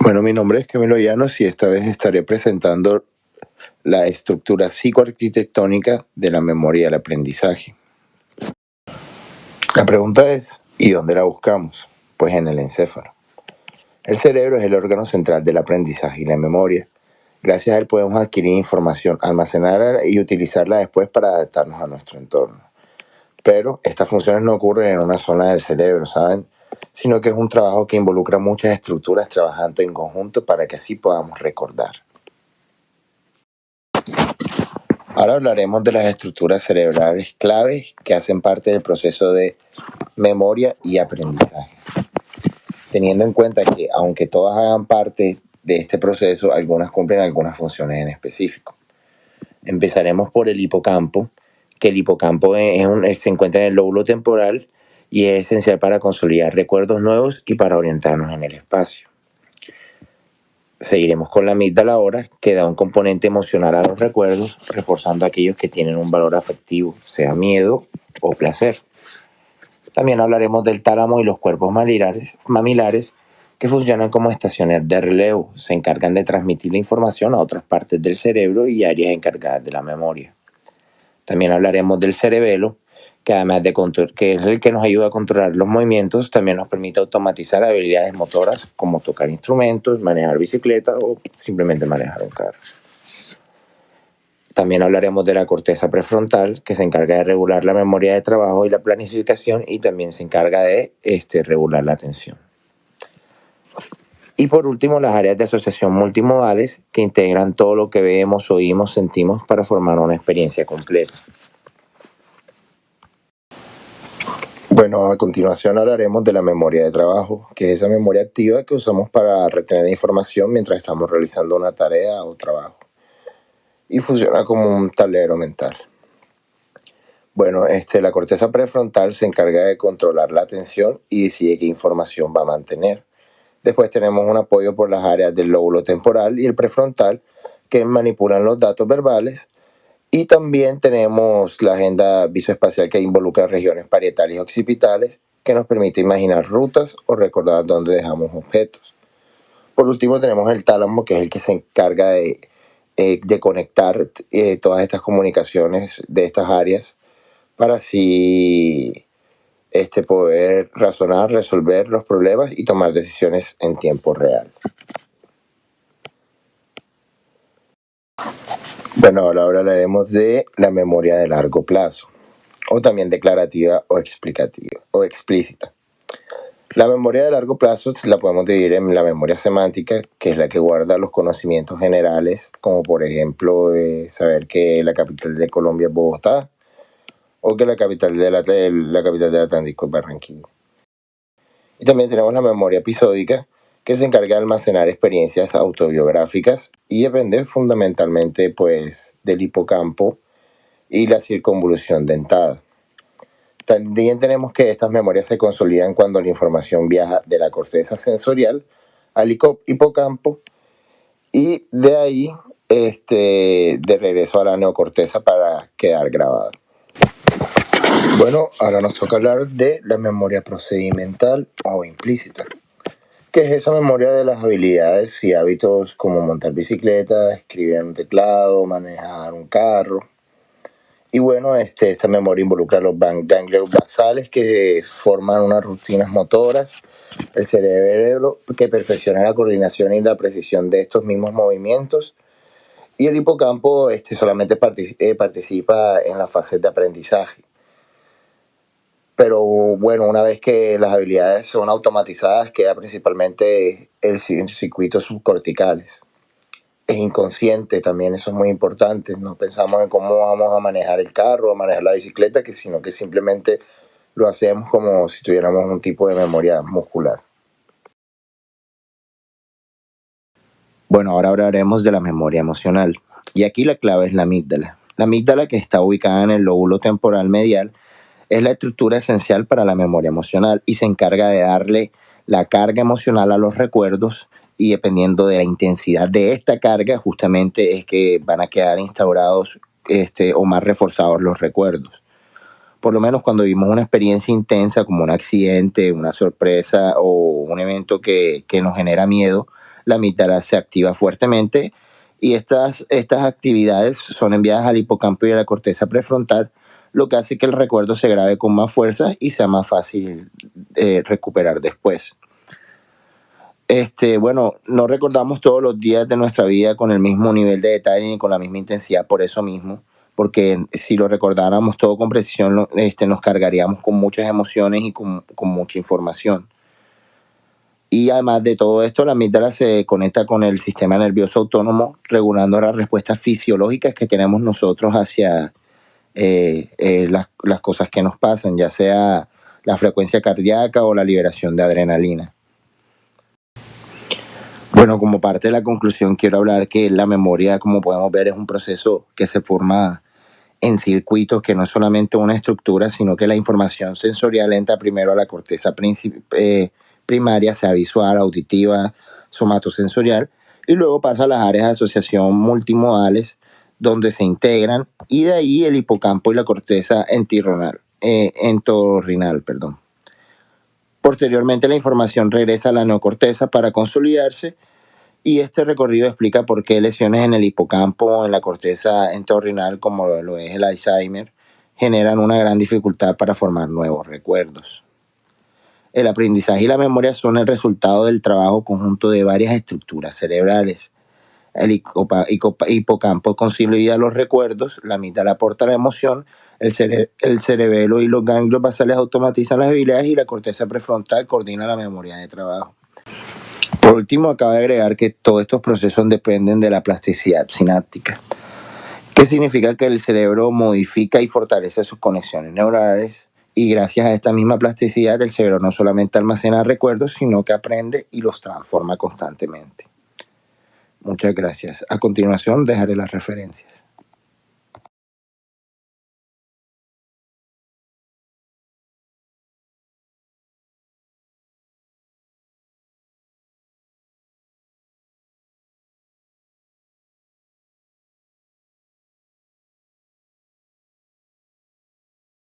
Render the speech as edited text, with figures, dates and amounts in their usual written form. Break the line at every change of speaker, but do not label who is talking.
Bueno, mi nombre es Camilo Llanos y esta vez estaré presentando la estructura psicoarquitectónica de la memoria del aprendizaje. La pregunta es, ¿y dónde la buscamos? Pues en el encéfalo. El cerebro es el órgano central del aprendizaje y la memoria. Gracias a él podemos adquirir información, almacenarla y utilizarla después para adaptarnos a nuestro entorno. Pero estas funciones no ocurren en una zona del cerebro, ¿saben? Sino que es un trabajo que involucra muchas estructuras trabajando en conjunto para que así podamos recordar. Ahora hablaremos de las estructuras cerebrales claves que hacen parte del proceso de memoria y aprendizaje. Teniendo en cuenta que, aunque todas hagan parte de este proceso, algunas cumplen algunas funciones en específico. Empezaremos por el hipocampo, que el hipocampo se encuentra en el lóbulo temporal y es esencial para consolidar recuerdos nuevos y para orientarnos en el espacio. Seguiremos con la amígdala ahora, que da un componente emocional a los recuerdos, reforzando aquellos que tienen un valor afectivo, sea miedo o placer. También hablaremos del tálamo y los cuerpos mamilares, que funcionan como estaciones de relevo. Se encargan de transmitir la información a otras partes del cerebro y áreas encargadas de la memoria. También hablaremos del cerebelo, que además de que es el que nos ayuda a controlar los movimientos, también nos permite automatizar habilidades motoras como tocar instrumentos, manejar bicicleta o simplemente manejar un carro. También hablaremos de la corteza prefrontal, que se encarga de regular la memoria de trabajo y la planificación y también se encarga de regular la atención. Y por último, las áreas de asociación multimodales, que integran todo lo que vemos, oímos, sentimos para formar una experiencia completa. Bueno, a continuación hablaremos de la memoria de trabajo, que es esa memoria activa que usamos para retener información mientras estamos realizando una tarea o trabajo. Y funciona como un tablero mental. Bueno, la corteza prefrontal se encarga de controlar la atención y decide qué información va a mantener. Después tenemos un apoyo por las áreas del lóbulo temporal y el prefrontal, que manipulan los datos verbales. Y también tenemos la agenda visoespacial, que involucra regiones parietales y occipitales, que nos permite imaginar rutas o recordar dónde dejamos objetos. Por último tenemos el tálamo, que es el que se encarga de conectar todas estas comunicaciones de estas áreas para así poder razonar, resolver los problemas y tomar decisiones en tiempo real. Bueno, ahora hablaremos de la memoria de largo plazo, o también declarativa o explicativa o explícita. La memoria de largo plazo la podemos dividir en la memoria semántica, que es la que guarda los conocimientos generales, como por ejemplo saber que la capital de Colombia es Bogotá, o que la capital del Atlántico es Barranquilla. Y también tenemos la memoria episódica, que se encarga de almacenar experiencias autobiográficas y depende fundamentalmente pues del hipocampo y la circunvolución dentada. También tenemos que estas memorias se consolidan cuando la información viaja de la corteza sensorial al hipocampo y de ahí de regreso a la neocorteza para quedar grabada. Bueno, ahora nos toca hablar de la memoria procedimental o implícita, que es esa memoria de las habilidades y hábitos como montar bicicleta, escribir en un teclado, manejar un carro. Y bueno, esta memoria involucra los ganglios basales, que forman unas rutinas motoras, el cerebro, que perfecciona la coordinación y la precisión de estos mismos movimientos, y el hipocampo solamente participa en las fases de aprendizaje. Pero bueno, una vez que las habilidades son automatizadas, queda principalmente el circuitos subcorticales. Es inconsciente también, eso es muy importante. No pensamos en cómo vamos a manejar el carro, a manejar la bicicleta, sino que simplemente lo hacemos como si tuviéramos un tipo de memoria muscular. Bueno, ahora hablaremos de la memoria emocional. Y aquí la clave es la amígdala. La amígdala, que está ubicada en el lóbulo temporal medial, es la estructura esencial para la memoria emocional y se encarga de darle la carga emocional a los recuerdos, y dependiendo de la intensidad de esta carga justamente es que van a quedar instaurados o más reforzados los recuerdos. Por lo menos cuando vivimos una experiencia intensa como un accidente, una sorpresa o un evento que nos genera miedo, la amígdala se activa fuertemente y estas actividades son enviadas al hipocampo y a la corteza prefrontal, lo que hace que el recuerdo se grabe con más fuerza y sea más fácil recuperar después. Bueno, no recordamos todos los días de nuestra vida con el mismo nivel de detalle ni con la misma intensidad por eso mismo, porque si lo recordáramos todo con precisión, nos cargaríamos con muchas emociones y con mucha información. Y además de todo esto, la amígdala se conecta con el sistema nervioso autónomo, regulando las respuestas fisiológicas que tenemos nosotros hacia las cosas que nos pasan, ya sea la frecuencia cardíaca o la liberación de adrenalina. Bueno, como parte de la conclusión, quiero hablar que la memoria, como podemos ver, es un proceso que se forma en circuitos, que no es solamente una estructura, sino que la información sensorial entra primero a la corteza primaria, sea visual, auditiva, somatosensorial, y luego pasa a las áreas de asociación multimodales, donde se integran, y de ahí el hipocampo y la corteza entorrinal, perdón. Posteriormente, la información regresa a la neocorteza para consolidarse, y este recorrido explica por qué lesiones en el hipocampo o en la corteza entorrinal, como lo es el Alzheimer, generan una gran dificultad para formar nuevos recuerdos. El aprendizaje y la memoria son el resultado del trabajo conjunto de varias estructuras cerebrales. El hipocampo consolida los recuerdos, la amígdala aporta la emoción, el cerebelo y los ganglios basales automatizan las habilidades y la corteza prefrontal coordina la memoria de trabajo. Por último, acabo de agregar que todos estos procesos dependen de la plasticidad sináptica, que significa que el cerebro modifica y fortalece sus conexiones neuronales, y gracias a esta misma plasticidad el cerebro no solamente almacena recuerdos, sino que aprende y los transforma constantemente. Muchas gracias. A continuación dejaré las referencias.